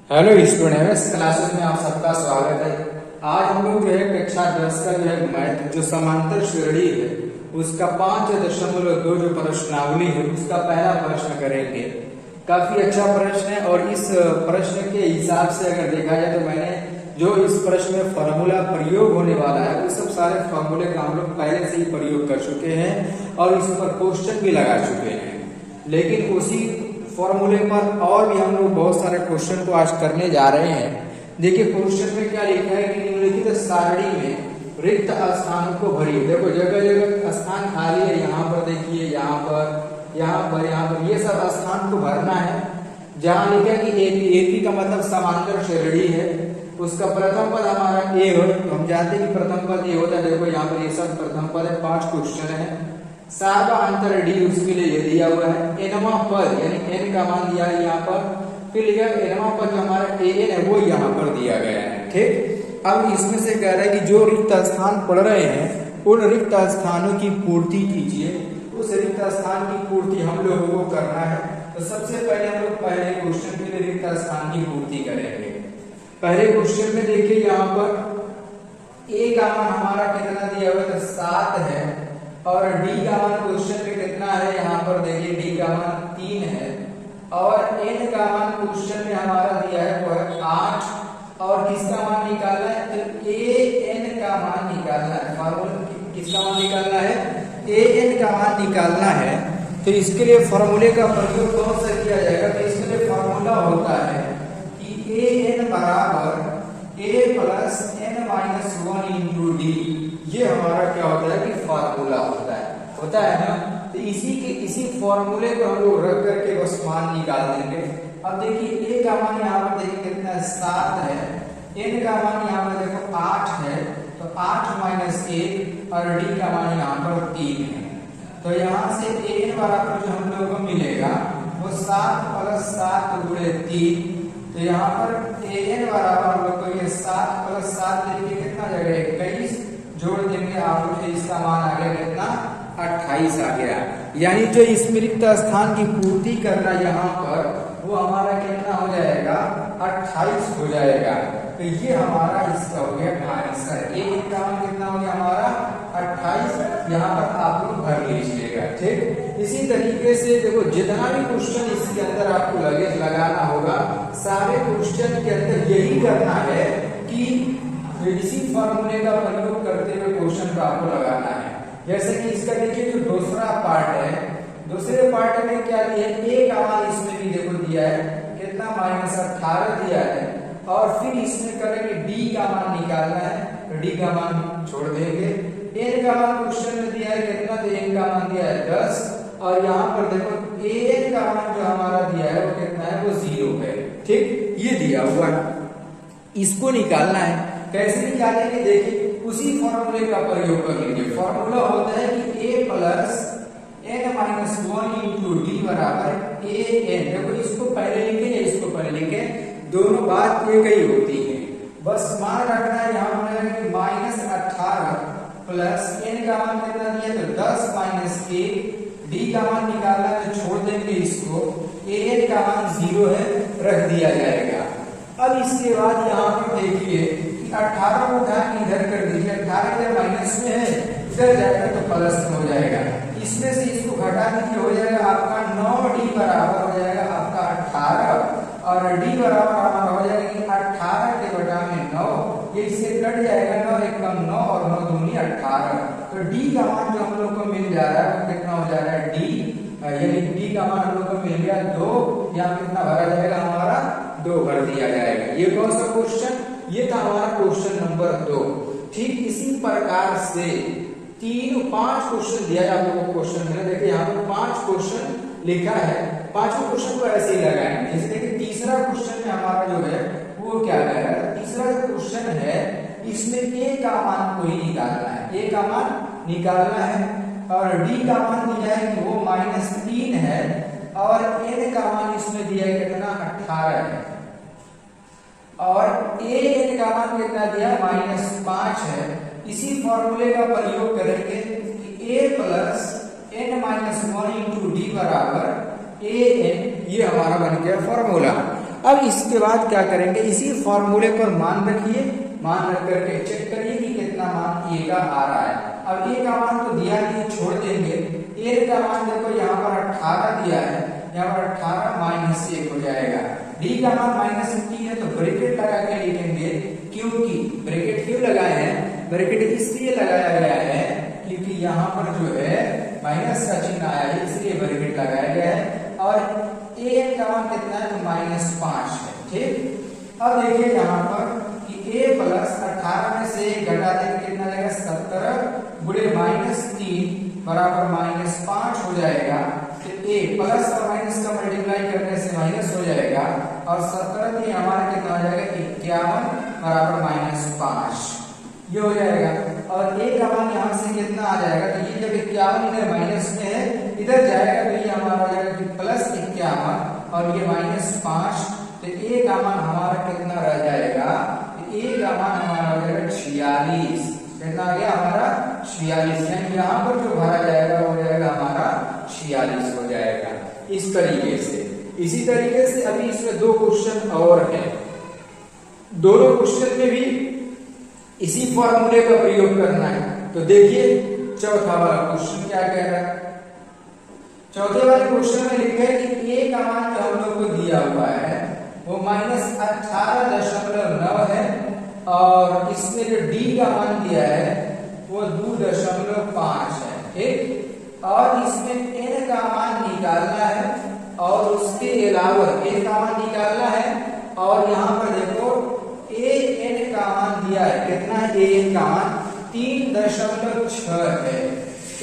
Hello students, classes में आप सबका स्वागत है। आज हम लोग जो है कक्षा 10 का जो है मैथ जो समांतर श्रेणी है उसका 5.2 जो प्रश्नावली है उसका पहला प्रश्न करेंगे। काफी अच्छा प्रश्न है और इस प्रश्न के हिसाब से अगर देखा जाए तो मैंने जो इस प्रश्न में फॉर्मूला प्रयोग होने वाला है वो सब सारे फॉर्मूले का हम लोग पहले से ही प्रयोग कर चुके हैं और इस पर क्वेश्चन भी लगा चुके हैं। लेकिन उसी फॉर्मूले पर और भी हम लोग बहुत सारे क्वेश्चन को आज करने जा रहे हैं। देखिए क्वेश्चन में क्या लिखा है कि निम्नलिखित सारणी में रिक्त स्थानों को भरिए। देखो जगह जगह स्थान खाली है, यहाँ पर देखिए, यहाँ पर, यहाँ पर, यहाँ पर, ये सब स्थान को भरना है। जहाँ लिखा है कि एक का मतलब समांतर श्रेणी है, उसका प्रथम पद हमारा ए हो, तो हम जानते हैं कि प्रथम पद ए होता है। देखो यहाँ पर ये सब प्रथम पद है, 5 क्वेश्चन है। सार्वधातुक डी उसके लिए ये दिया हुआ है। एनवा पद यानी एन का मान दिया है यहाँ पर, फिर लिखा एनवा पद जो हमारा एन है वो यहाँ पर दिया गया है। ठीक, अब इसमें से कह रहा है कि जो रिक्त स्थान पड़ रहे हैं उन रिक्त स्थानों की पूर्ति कीजिए। उस रिक्त स्थान की पूर्ति हम लोगों को करना है। तो सबसे पहले हम लोग पहले क्वेश्चन के लिए रिक्त स्थान की पूर्ति करेंगे। पहले क्वेश्चन में देखिए यहाँ पर ए का मान हमारा कितना दिया हुआ है, 7 है, और डी का मान क्वेश्चन में कितना है, यहाँ पर देखिए डी का मान 3 है, और एन का मान क्वेश्चन में हमारा दिया है वो है 8, और किसका मान निकालना है, तो ए एन का मान निकालना है। फॉर्मूला किसका मान निकालना है, ए एन का मान निकालना है। तो इसके लिए फॉर्मूले का प्रयोग कौन सा किया जाएगा, तो इसके लिए फॉर्मूला होता है कि ए एन बराबर a plus n minus 1 into d. ये हमारा क्या होता है कि फार्मूला होता है ना। तो इसी फॉर्मूले को हम लोग रख करके बस मान निकाल देंगे। अब देखिए ए का मान यहाँ पर देखिए कितना है, 7 है, एन का मान यहाँ पर देखो 8 है, तो 8 माइनस 1, और डी का मान यहाँ पर 3 है। तो यहाँ से एन बराबर जो हम लोग को मिलेगा वो 7 प्लस 7 गुणे 3। तो यहाँ पर एन बराबर हम लोग को ये 7 प्लस 7 देखिए कितना जाएगा, 21, जोड़ देंगे आप लोग, इसका मान आ गया कितना, 28 आ गया। यानी जो इस रिक्त स्थान की पूर्ति करना यहाँ पर वो हमारा कितना हो जाएगा, 28 हो जाएगा। तो ये हमारा इसका हो गया आंसर। एक का मान कितना हो गया हमारा 28, यहाँ पर आप लोग भर लीजिएगा। ठीक, इसी तरीके से देखो जितना भी क्वेश्चन इसके अंदर आपको लगाना होगा, सारे क्वेश्चन के अंदर यही करना है कि इसी फॉर्मूले का प्रयोग करते हुए क्वेश्चन को आपको लगाना है। जैसे कि इसका देखिए जो दूसरा पार्ट है, दूसरे पार्ट में क्या दिया है, ए का मान इसमें भी देखो दिया है कितना, -18 दिया है, और फिर इसमें करेंगे डी का मान निकालना है, तो डी का मान छोड़ देंगे। एन का मान क्वेश्चन में दिया है कितना, तो एन का मान दिया है 10, और यहाँ पर देखो ए एन का मान जो हमारा दिया है वो कितना है, वो 0 है। ठीक, ये दिया हुआ है, इसको निकालना है। कैसे निकालेंगे, देखिए उसी फॉर्मूले का प्रयोग कर लीजिए। फॉर्मूला होता है कि a plus n minus 1 into d बराबर ए एन। देखो इसको पहले लिखे या इसको पहले लिखे, दोनों बात एक ही होती है। बस मान रखना है यहाँ पर -18 प्लस एन का मान कितना दिया, तो 10 माइनस 1, डी का मान निकालना है तो छोड़ देंगे इसको, ए एन का मान 0 है, रख दिया जाएगा। अब इसके बाद यहाँ पर देखिए 18 को उठा के इधर कर दीजिए, 18 इधर माइनस में है, इधर जाएगा तो प्लस में हो जाएगा। इसमें से इसको घटा दीजिए, हो जाएगा आपका 9d बराबर हो जाएगा आपका 18, और d बराबर हमारा हो जाएगा कि 18 के बटा में 9, ये इससे कट जाएगा, 9 एक कम 9 और 9 दूनी 18। तो d का मान जो हम लोग को मिल जा रहा है वो कितना हो जा रहा है, d, यानी d का मान हम लोग को मिल गया 2, यहाँ कितना भरा जाएगा हमारा, 2 भर दिया जाएगा। ये कौन सा क्वेश्चन, ये था हमारा क्वेश्चन नंबर 2। ठीक इसी प्रकार से 5 क्वेश्चन दिया है आप लोगों को क्वेश्चन में। देखिए यहाँ पर 5 क्वेश्चन लिखा है, 5 क्वेश्चन को ऐसे ही लगाएंगे। जैसे देखिए तीसरा क्वेश्चन में हमारा जो है वो क्या है, तीसरा जो क्वेश्चन है इसमें ए का मान को ही निकालना है, ए का मान निकालना है, और डी का मान दिया है कि वो -3 है, और एन का मान इसमें दिया है कितना, 18 है, और ए एन का मान कितना दिया, -5 है। इसी फॉर्मूले का प्रयोग करेंगे कि a plus n minus 1 into d बराबर ए एन, ये हमारा बन गया फॉर्मूला। अब इसके बाद क्या करेंगे, इसी फॉर्मूले पर मान रखिए, मान रख करके चेक करिए कि कितना मान ए का आ रहा है। अब ए का मान तो दिया नहीं, छोड़ देंगे। ए का मान देखो यहाँ पर 18 दिया है, यहाँ पर 18 माइनस 1 हो जाएगा। डी का मान माइनस 3 है, तो ब्रैकेट लगा के लिखेंगे, क्योंकि ब्रैकेट क्यों लगाए हैं, ब्रैकेट इसलिए लगाया गया है क्योंकि यहाँ पर जो है माइनस का चिन्ह आया है, इसलिए ब्रैकेट लगाया गया है। और ए का मान कितना है, तो -5 है। ठीक, अब देखिए यहाँ पर कि a प्लस 18 में से घटा देंगे, कितना रहेगा 17 गुणे -3 बराबर -5 हो जाएगा। तो a प्लस और माइनस का मल्टीप्लाई करने से माइनस हो जाएगा, और 17 की हमारा कितना हो जाएगा 51 बराबर -5, ये हो जाएगा। और a का मान यहाँ से कितना आ जाएगा, तो ये जब 51 इधर माइनस में है, इधर जाएगा तो ये हमारा हो जाएगा कि +51 और ये -5, तो a का मान हमारा कितना रह जाएगा, a का मान हमारा हो जाएगा 46। कितना आ गया हमारा 46, यानी यहाँ पर जो भरा जाएगा वो हो जाएगा हमारा 46 हो जाएगा। इस तरीके से, इसी तरीके से अभी इसमें 2 क्वेश्चन और है, दोनों क्वेश्चन में भी इसी फॉर्मूले का प्रयोग करना है। तो देखिए चौथा वाला क्वेश्चन क्या कह रहा है। चौथे वाले क्वेश्चन में लिखा है कि a का मान जो हम लोग को दिया हुआ है वो -18.9 है, और इसमें जो d का मान दिया है वो 2.5 है। ठीक, और इसमें n का मान निकालना है, और उसके अलावा n का मान निकालना है, और यहाँ पर देखो an का मान दिया है, कितना है an का मान 3.6 है।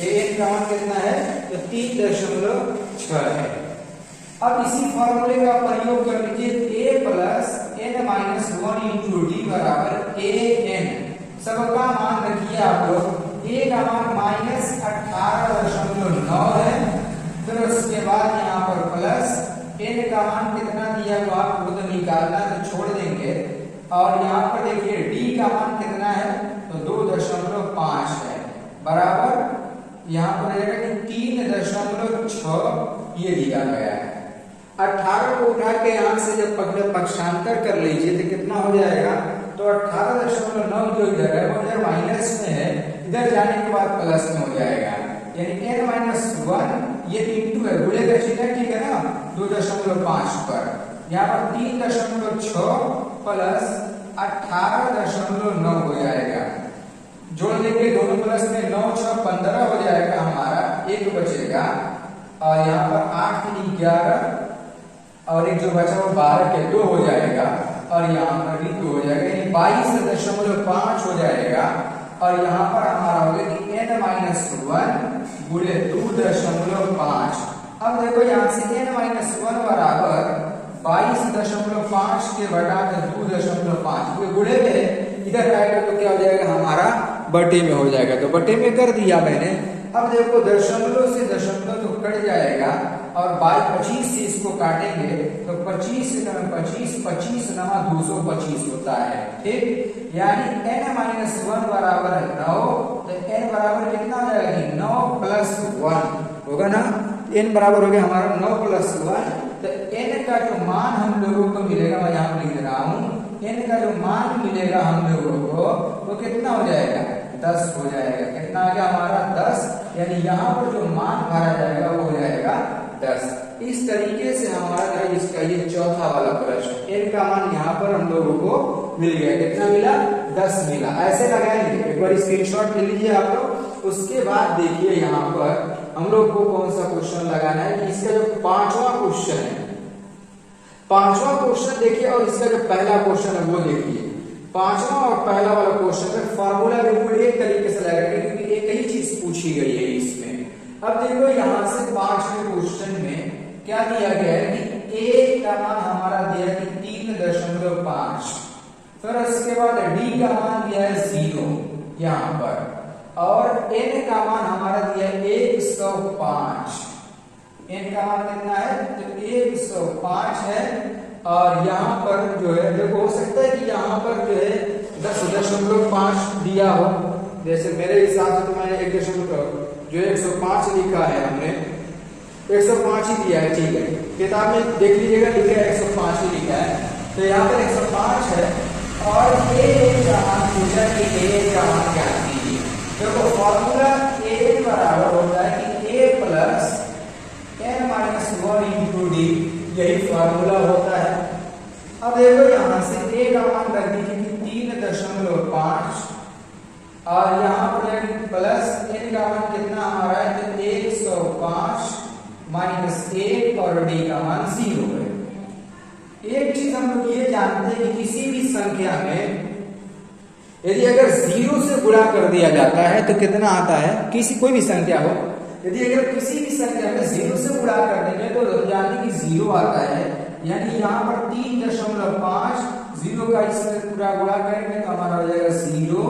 an का मान कितना है, तो 3.6 है। अब इसी फॉर्मूले का प्रयोग कर लीजिए, a plus n-1 into d बराबर an। सबका मान रखिए आप लोग, a का मान -18.9 है, फिर उसके बाद यहाँ पर प्लस n का मान कितना दिया हुआ आपको तो निकालना, तो छोड़ देंगे। और यहाँ पर देखिए d का मान कितना है, तो 2.5 है, बराबर यहाँ पर रहेगा कि 3.6 ये दिया गया है। 18 को उठा के यहाँ से जब पक्षांतर कर लीजिए तो कितना हो जाएगा, तो 18.9 जो इधर है वो इधर माइनस में है, इधर जाने के बाद प्लस में हो जाएगा, यानी n-1 ये इंटू है, गुणे का चिन्ह, ठीक है ना, 2.5 पर यहाँ पर 3.6 प्लस 18.9 हो जाएगा। जोड़ देंगे दोनों प्लस में, 9 6 15 हो जाएगा हमारा, एक बचेगा, और यहाँ पर 8 3 11 और एक जो बचा वो 12 के 2 हो जाएगा, और यहाँ पर भी 2 हो जाएगा, यानी 22.5 हो जाएगा। और यहाँ पर हमारा हो गया कि n-1 गुणे 2.5। अब देखो यहाँ से n-1 बराबर 22.5 के बटा के 2.5 ये गुणे में इधर आएगा तो क्या हो जाएगा हमारा बटे में हो जाएगा, तो बटे में कर दिया मैंने। अब देखो दशमलव से दशमलव तो कट जाएगा, और 25 से इसको काटेंगे तो 25 नमा 225 होता है। ठीक, यानी n-1 बराबर 9, तो n बराबर कितना हो जाएगा, 9 + 1 होगा ना, n बराबर हो गया हमारा 9 + 1। तो n का जो मान हम लोगों को मिलेगा, मैं यहाँ लिख रहा हूँ, n का जो मान मिलेगा हम लोगों को वो कितना हो जाएगा, 10 हो जाएगा। कितना आ गया हमारा 10, यानी यहाँ पर जो मान भरा जाएगा वो हो जाएगा 10। इस तरीके से हमारा जो है इसका ये चौथा वाला प्रश्न, n का मान यहाँ पर हम लोगों को मिल गया, कितना मिला, 10 मिला। ऐसे लगाएंगे, एक बार स्क्रीनशॉट ले लीजिए आप लोग। उसके बाद देखिए यहाँ पर हम लोग को कौन सा क्वेश्चन लगाना है, कि इसका जो 5वां क्वेश्चन है, 5वां क्वेश्चन देखिए, और इसका जो पहला क्वेश्चन है वो देखिए। 5वां और पहला वाला क्वेश्चन में फॉर्मूला बिल्कुल एक तरीके से लगाएंगे, क्योंकि एक ही चीज पूछी गई है इसमें। अब देखो यहाँ से 5वें क्वेश्चन में क्या दिया गया है कि a का मान हमारा दिया है 3.5, फिर उसके बाद d का मान दिया है 0 यहाँ पर, और n का मान हमारा दिया है 105। n का मान कितना है, तो 105 है। और यहाँ पर जो है देखो, हो सकता है कि यहाँ पर जो है 10.5 दिया हो, जैसे मेरे हिसाब से तो मैंने 1.5 जो 105 लिखा है हमने, 105 ही दिया है, ठीक है। किताब में देख लीजिएगा, लिखा है 105 ही लिखा है, तो यहाँ पर 105 है। और a का मान पूछा कि a का मान क्या कीजिए। देखो फॉर्मूला a बराबर होता है कि a plus n minus 1 into D, यही फॉर्मूला होता है। अब देखो यहाँ से a का मान रख दीजिए कि 3.5 और यहाँ पर प्लस n का मान कितना हमारा है, तो 105 माइनस 1 और d का मान 0 है। एक चीज हम लोग ये जानते हैं कि किसी भी संख्या में यदि अगर 0 से गुणा कर दिया जाता है तो कितना आता है, किसी कोई भी संख्या हो, यदि अगर किसी भी संख्या में 0 से गुणा कर देंगे तो जानते कि 0 आता है। यानी यहाँ पर 3.5 0 का इसमें पूरा गुणा करेंगे तो हमारा हो जाएगा 0।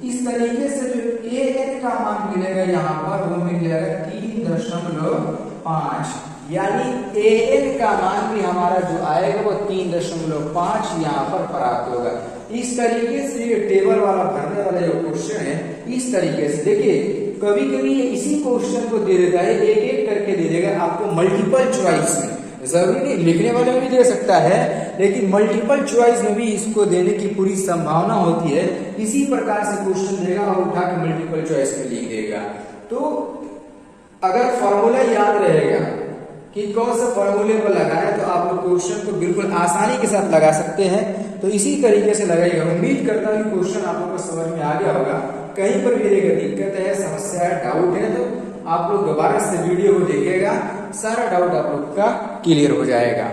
इस तरीके से जो an का मान मिलेगा यहाँ पर वो मिल जाएगा 3.5, यानी an का मान भी हमारा जो आएगा वो 3.5 यहाँ पर प्राप्त होगा। इस तरीके से ये टेबल वाला भरने वाला जो क्वेश्चन है, इस तरीके से देखिए, कभी कभी इसी क्वेश्चन को दे देता है, एक एक करके दे देगा आपको मल्टीपल चॉइस में। जरूरी नहीं लिखने वाले में भी दे सकता है, लेकिन मल्टीपल चॉइस में भी इसको देने की पूरी संभावना होती है। इसी प्रकार से क्वेश्चन देगा और उठा के मल्टीपल चॉइस में लिख देगा। तो अगर फॉर्मूला याद रहेगा कि कौन सा फॉर्मूले पर लगाना, तो आप लोग क्वेश्चन को बिल्कुल आसानी के साथ लगा सकते हैं। तो इसी तरीके से लगाइएगा। उम्मीद करता हूँ कि क्वेश्चन आप लोगों को समझ में आ गया होगा। कहीं पर भी अगर दिक्कत है, समस्या है, डाउट है, तो आप लोग दोबारा से वीडियो को देखिएगा, सारा डाउट आप लोग का क्लियर हो जाएगा।